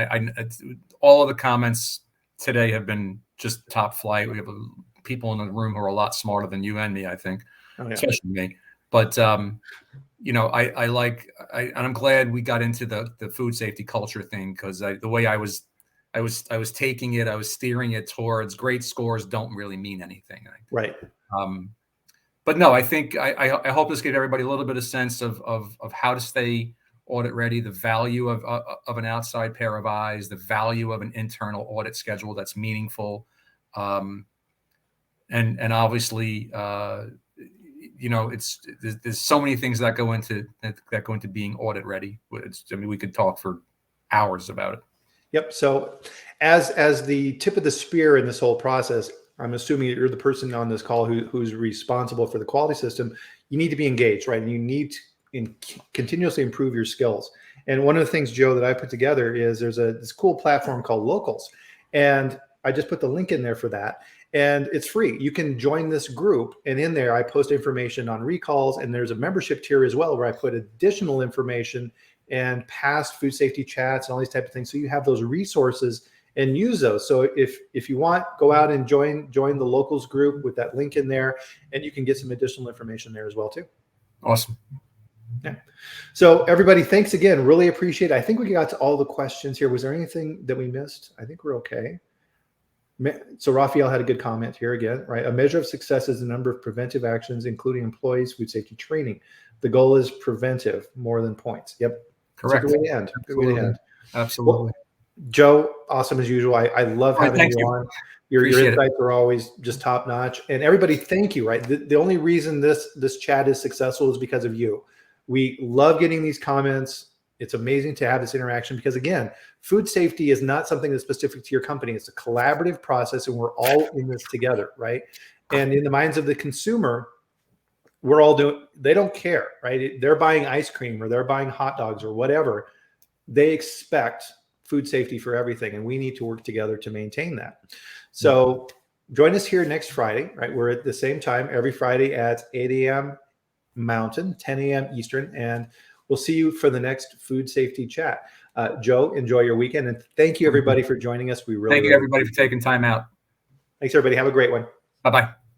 All of the comments today have been just top flight. We have people in the room who are a lot smarter than you and me, I think, especially me. But and I'm glad we got into the food safety culture thing, because the way I was taking it, I was steering it towards great scores don't really mean anything. Right. but no, I think I hope this gave everybody a little bit of sense of how to stay audit ready, the value of an outside pair of eyes, the value of an internal audit schedule that's meaningful, and obviously, there's so many things that go into being audit ready. I mean, we could talk for hours about it. Yep. So as the tip of the spear in this whole process, I'm assuming you're the person on this call who's responsible for the quality system. You need to be engaged, right? And you need to continuously improve your skills. And one of the things, Joe, that I put together is there's this cool platform called Locals. And I just put the link in there for that. And it's free. You can join this group. And in there, I post information on recalls. And there's a membership tier as well, where I put additional information and past food safety chats and all these types of things. So you have those resources and use those. So if you want, go out and join the Locals group with that link in there, and you can get some additional information there as well too. Awesome. Yeah. So everybody, thanks again. Really appreciate it. I think we got to all the questions here. Was there anything that we missed? I think we're okay. So Raphael had a good comment here again, right? A measure of success is the number of preventive actions, including employees' food safety training. The goal is preventive more than points. Yep. Correct. Good way to end. Good way to end. Absolutely. Well, Joe, awesome as usual. I love having you on. Your insights are always just top notch. And everybody, thank you, right? The only reason this chat is successful is because of you. We love getting these comments. It's amazing to have this interaction because, again, food safety is not something that's specific to your company. It's a collaborative process, and we're all in this together, right? And in the minds of the consumer, we're all they don't care, right? They're buying ice cream or they're buying hot dogs or whatever. They expect food safety for everything, and we need to work together to maintain that. So join us here next Friday, right? We're at the same time every Friday at 8 a.m. Mountain, 10 a.m. Eastern, and we'll see you for the next food safety chat. Joe, enjoy your weekend, and thank you everybody for joining us. We really thank you everybody for taking time out. Thanks everybody. Have a great one. Bye-bye.